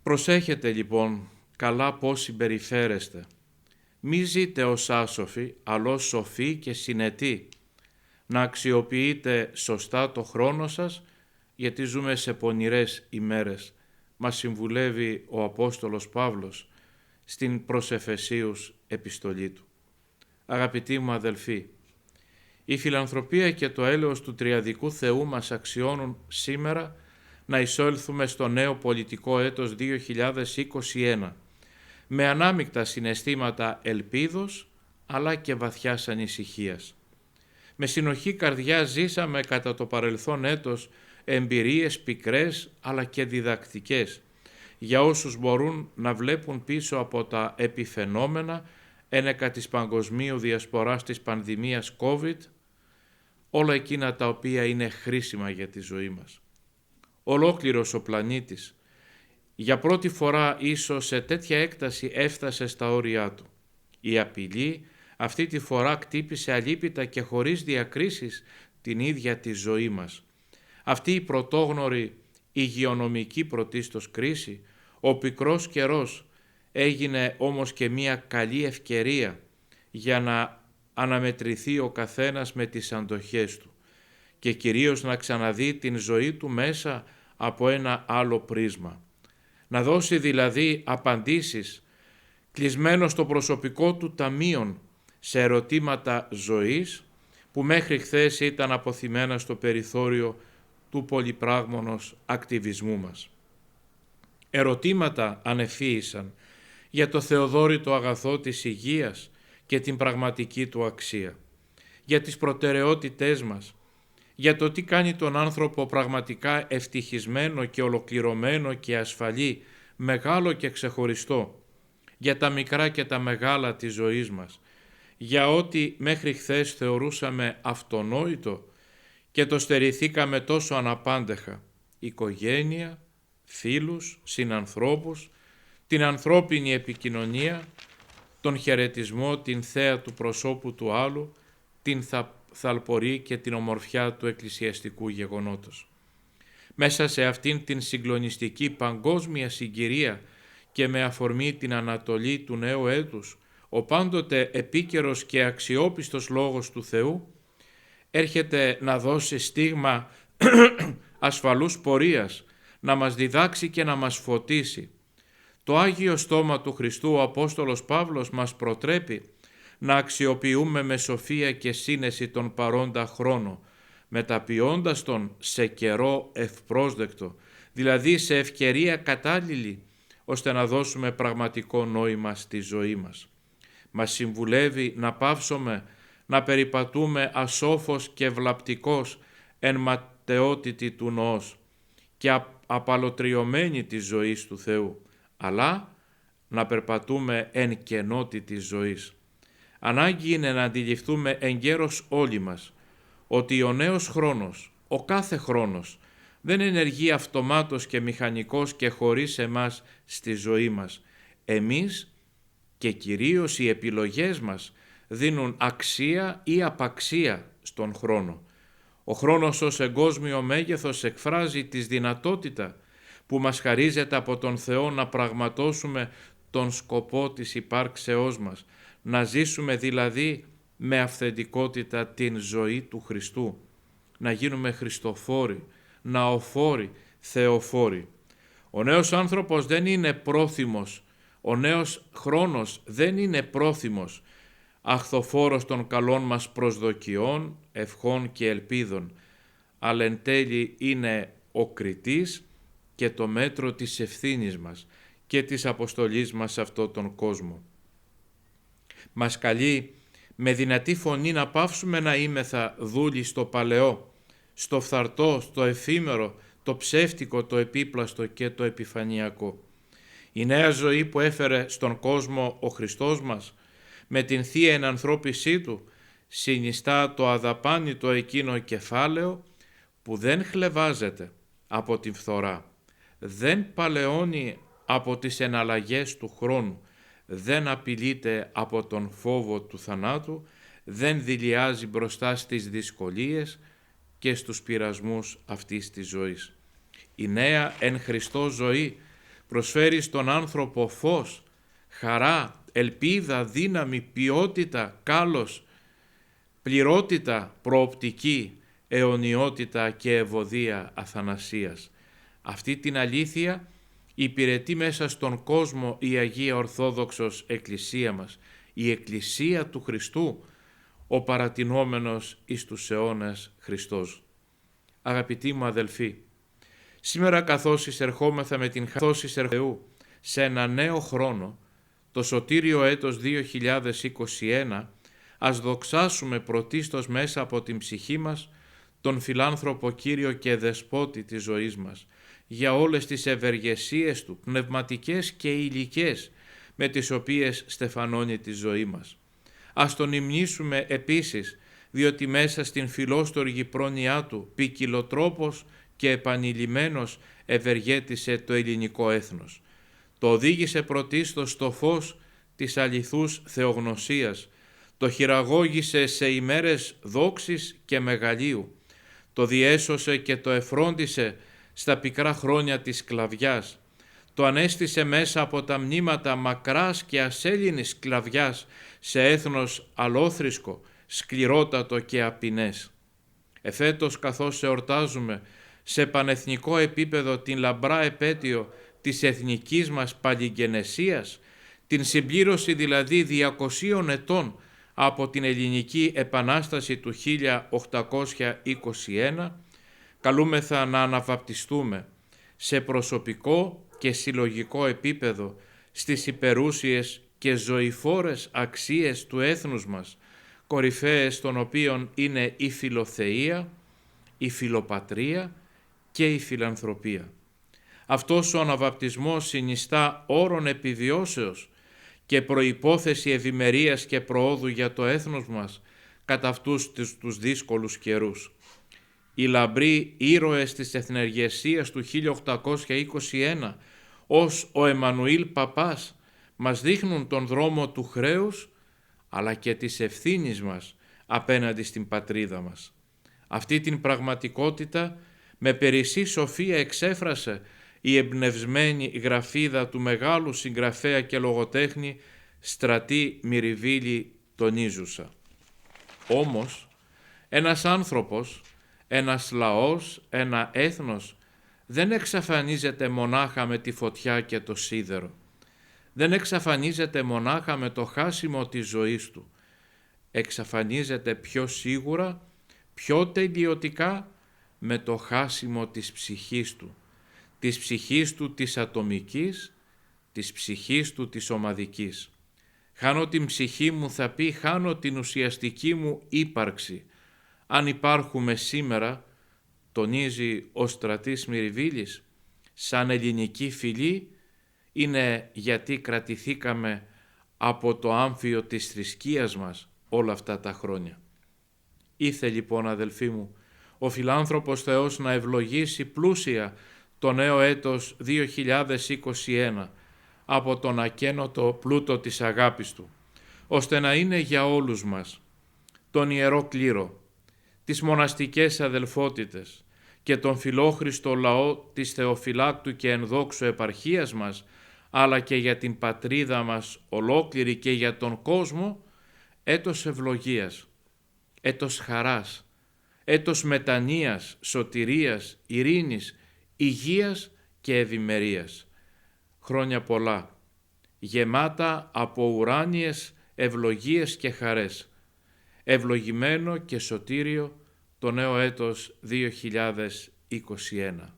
Προσέχετε λοιπόν καλά πώς συμπεριφέρεστε. Μη ζείτε ως άσοφοι, αλλά ως σοφοί και συνετοί. Να αξιοποιείτε σωστά το χρόνο σας, γιατί ζούμε σε πονηρές ημέρες. Μας συμβουλεύει ο Απόστολος Παύλος στην προς Εφεσίους επιστολή του. Αγαπητοί μου αδελφοί, η φιλανθρωπία και το έλεος του τριαδικού Θεού μας αξιώνουν σήμερα να εισέλθουμε στο νέο πολιτικό έτος 2021 με ανάμεικτα συναισθήματα ελπίδος αλλά και βαθιάς ανησυχίας. Με συνοχή καρδιά ζήσαμε κατά το παρελθόν έτος εμπειρίες πικρές αλλά και διδακτικές για όσους μπορούν να βλέπουν πίσω από τα επιφαινόμενα ένεκα της παγκοσμίου διασποράς της πανδημίας COVID, όλα εκείνα τα οποία είναι χρήσιμα για τη ζωή μας. Ολόκληρος ο πλανήτης για πρώτη φορά ίσως σε τέτοια έκταση έφτασε στα όρια του. Η απειλή αυτή τη φορά κτύπησε αλίπητα και χωρίς διακρίσεις την ίδια τη ζωή μας. Αυτή η πρωτόγνωρη υγειονομική πρωτίστως κρίση, ο πικρός καιρός έγινε όμως και μια καλή ευκαιρία για να αναμετρηθεί ο καθένας με τις αντοχές του και κυρίως να ξαναδεί την ζωή του μέσα από ένα άλλο πρίσμα. Να δώσει δηλαδή απαντήσεις κλεισμένο στο προσωπικό του ταμείων σε ερωτήματα ζωής που μέχρι χθες ήταν αποθυμένα στο περιθώριο του πολυπράγμονος ακτιβισμού μας. Ερωτήματα ανεφύησαν για το θεοδόρητο αγαθό της υγείας και την πραγματική του αξία, για τις προτεραιότητές μας, για το τι κάνει τον άνθρωπο πραγματικά ευτυχισμένο και ολοκληρωμένο και ασφαλή, μεγάλο και ξεχωριστό, για τα μικρά και τα μεγάλα της ζωής μας, για ό,τι μέχρι χθες θεωρούσαμε αυτονόητο και το στερηθήκαμε τόσο αναπάντεχα, οικογένεια, φίλους, συνανθρώπους, την ανθρώπινη επικοινωνία, τον χαιρετισμό, την θέα του προσώπου του άλλου, την θαλπορή και την ομορφιά του εκκλησιαστικού γεγονότος. Μέσα σε αυτήν την συγκλονιστική παγκόσμια συγκυρία και με αφορμή την ανατολή του νέου έτους, ο πάντοτε επίκαιρος και αξιόπιστος λόγος του Θεού έρχεται να δώσει στίγμα ασφαλούς πορείας, να μας διδάξει και να μας φωτίσει. Το Άγιο Στόμα του Χριστού ο Απόστολος Παύλος μας προτρέπει να αξιοποιούμε με σοφία και σύνεση τον παρόντα χρόνο, μεταποιώντας τον σε καιρό ευπρόσδεκτο, δηλαδή σε ευκαιρία κατάλληλη, ώστε να δώσουμε πραγματικό νόημα στη ζωή μας. Μας συμβουλεύει να πάυσουμε να περιπατούμε ασόφος και βλαπτικός εν ματαιότητη του νοός και απαλωτριωμένοι της ζωής του Θεού, αλλά να περπατούμε εν κενότη της ζωής. Ανάγκη είναι να αντιληφθούμε εγκαίρως όλοι μας ότι ο νέος χρόνος, ο κάθε χρόνος, δεν ενεργεί αυτομάτως και μηχανικός και χωρίς εμάς στη ζωή μας. Εμείς και κυρίως οι επιλογές μας δίνουν αξία ή απαξία στον χρόνο. Ο χρόνος ως εγκόσμιο μέγεθος εκφράζει τη δυνατότητα που μας χαρίζεται από τον Θεό να πραγματώσουμε τον σκοπό της υπάρξεώς μας, να ζήσουμε δηλαδή με αυθεντικότητα την ζωή του Χριστού, να γίνουμε χριστοφόροι, ναοφόροι, θεοφόροι. Ο νέος άνθρωπος δεν είναι πρόθυμος, ο νέος χρόνος δεν είναι πρόθυμος, αχθοφόρος των καλών μας προσδοκιών, ευχών και ελπίδων, αλλά εν τέλει είναι ο κριτής και το μέτρο της ευθύνης μας και της αποστολής μας σε αυτόν τον κόσμο. Μας καλεί με δυνατή φωνή να πάυσουμε να είμεθα δούλοι στο παλαιό, στο φθαρτό, στο εφήμερο, το ψεύτικο, το επίπλαστο και το επιφανειακό. Η νέα ζωή που έφερε στον κόσμο ο Χριστός μας, με την θεία ενανθρώπισή Του, συνιστά το αδαπάνητο εκείνο κεφάλαιο που δεν χλευάζεται από τη φθορά, δεν παλαιώνει από τις εναλλαγές του χρόνου, δεν απειλείται από τον φόβο του θανάτου, δεν δειλιάζει μπροστά στις δυσκολίες και στους πειρασμούς αυτής της ζωής. Η νέα εν Χριστώ ζωή προσφέρει στον άνθρωπο φως, χαρά, ελπίδα, δύναμη, ποιότητα, κάλος, πληρότητα, προοπτική, αιωνιότητα και ευωδία αθανασίας. Αυτή την αλήθεια υπηρετεί μέσα στον κόσμο η Αγία Ορθόδοξος Εκκλησία μας, η Εκκλησία του Χριστού, ο παρατηνόμενος εις τους αιώνας Χριστός. Αγαπητοί μου αδελφοί, σήμερα καθώς εισερχόμεθα με την χάρη του Θεού σε ένα νέο χρόνο, το σωτήριο έτος 2021, ας δοξάσουμε πρωτίστως μέσα από την ψυχή μας τον φιλάνθρωπο Κύριο και Δεσπότη της ζωής μας, για όλες τις ευεργεσίες του, πνευματικές και υλικές, με τις οποίες στεφανώνει τη ζωή μας. Ας τον υμνήσουμε επίσης, διότι μέσα στην φιλόστοργη πρόνοιά του ποικιλοτρόπως και επανειλημμένος ευεργέτησε το ελληνικό έθνος. Το οδήγησε πρωτίστως στο φως της αληθούς θεογνωσίας, το χειραγώγησε σε ημέρες δόξης και μεγαλείου, το διέσωσε και το εφρόντισε στα πικρά χρόνια της σκλαβιάς, το ανέστησε μέσα από τα μνήματα μακράς και ασέλινης σκλαβιάς σε έθνος αλόθρησκο, σκληρότατο και απεινές. Εφέτος, καθώς εορτάζουμε σε πανεθνικό επίπεδο την λαμπρά επέτειο της εθνικής μας παλιγενεσίας, την συμπλήρωση δηλαδή 200 ετών από την Ελληνική Επανάσταση του 1821, καλούμεθα να αναβαπτιστούμε σε προσωπικό και συλλογικό επίπεδο στις υπερούσιες και ζωηφόρες αξίες του έθνους μας, κορυφαίες των οποίων είναι η φιλοθεία, η φιλοπατρία και η φιλανθρωπία. Αυτός ο αναβαπτισμός συνιστά όρον επιβιώσεως και προϋπόθεση ευημερίας και προόδου για το έθνος μας κατά αυτούς τους δύσκολους καιρούς. Οι λαμπροί ήρωες της εθνεργεσίας του 1821, ως ο Εμμανουήλ Παπάς, μας δείχνουν τον δρόμο του χρέους, αλλά και της ευθύνης μας απέναντι στην πατρίδα μας. Αυτή την πραγματικότητα με περισσή σοφία εξέφρασε η εμπνευσμένη γραφίδα του μεγάλου συγγραφέα και λογοτέχνη Στρατή Μυριβίλη Τονίζουσα. Όμως, ένας άνθρωπος, ένας λαός, ένα έθνος δεν εξαφανίζεται μονάχα με τη φωτιά και το σίδερο. Δεν εξαφανίζεται μονάχα με το χάσιμο της ζωής του. Εξαφανίζεται πιο σίγουρα, πιο τελειωτικά με το χάσιμο της ψυχής του. Της ψυχής του της ατομικής, της ψυχής του της ομαδικής. Χάνω την ψυχή μου, θα πει, χάνω την ουσιαστική μου ύπαρξη. Αν υπάρχουμε σήμερα, τονίζει ο Στρατής Μυριβίλης, σαν ελληνική φυλή, είναι γιατί κρατηθήκαμε από το άμφιο της θρησκείας μας όλα αυτά τα χρόνια. Ήθε λοιπόν, αδελφοί μου, ο φιλάνθρωπος Θεός να ευλογήσει πλούσια το νέο έτος 2021 από τον ακένωτο πλούτο της αγάπης Του, ώστε να είναι για όλους μας τον Ιερό Κλήρο, τις μοναστικές αδελφότητες και τον φιλόχριστο λαό της Θεοφυλάκτου και ενδόξου επαρχίας μας, αλλά και για την πατρίδα μας ολόκληρη και για τον κόσμο, έτος ευλογίας, έτος χαράς, έτος μετανοίας, σωτηρίας, ειρήνης, υγείας και ευημερίας. Χρόνια πολλά, γεμάτα από ουράνιες ευλογίες και χαρές. Ευλογημένο και σωτήριο το νέο έτος 2021.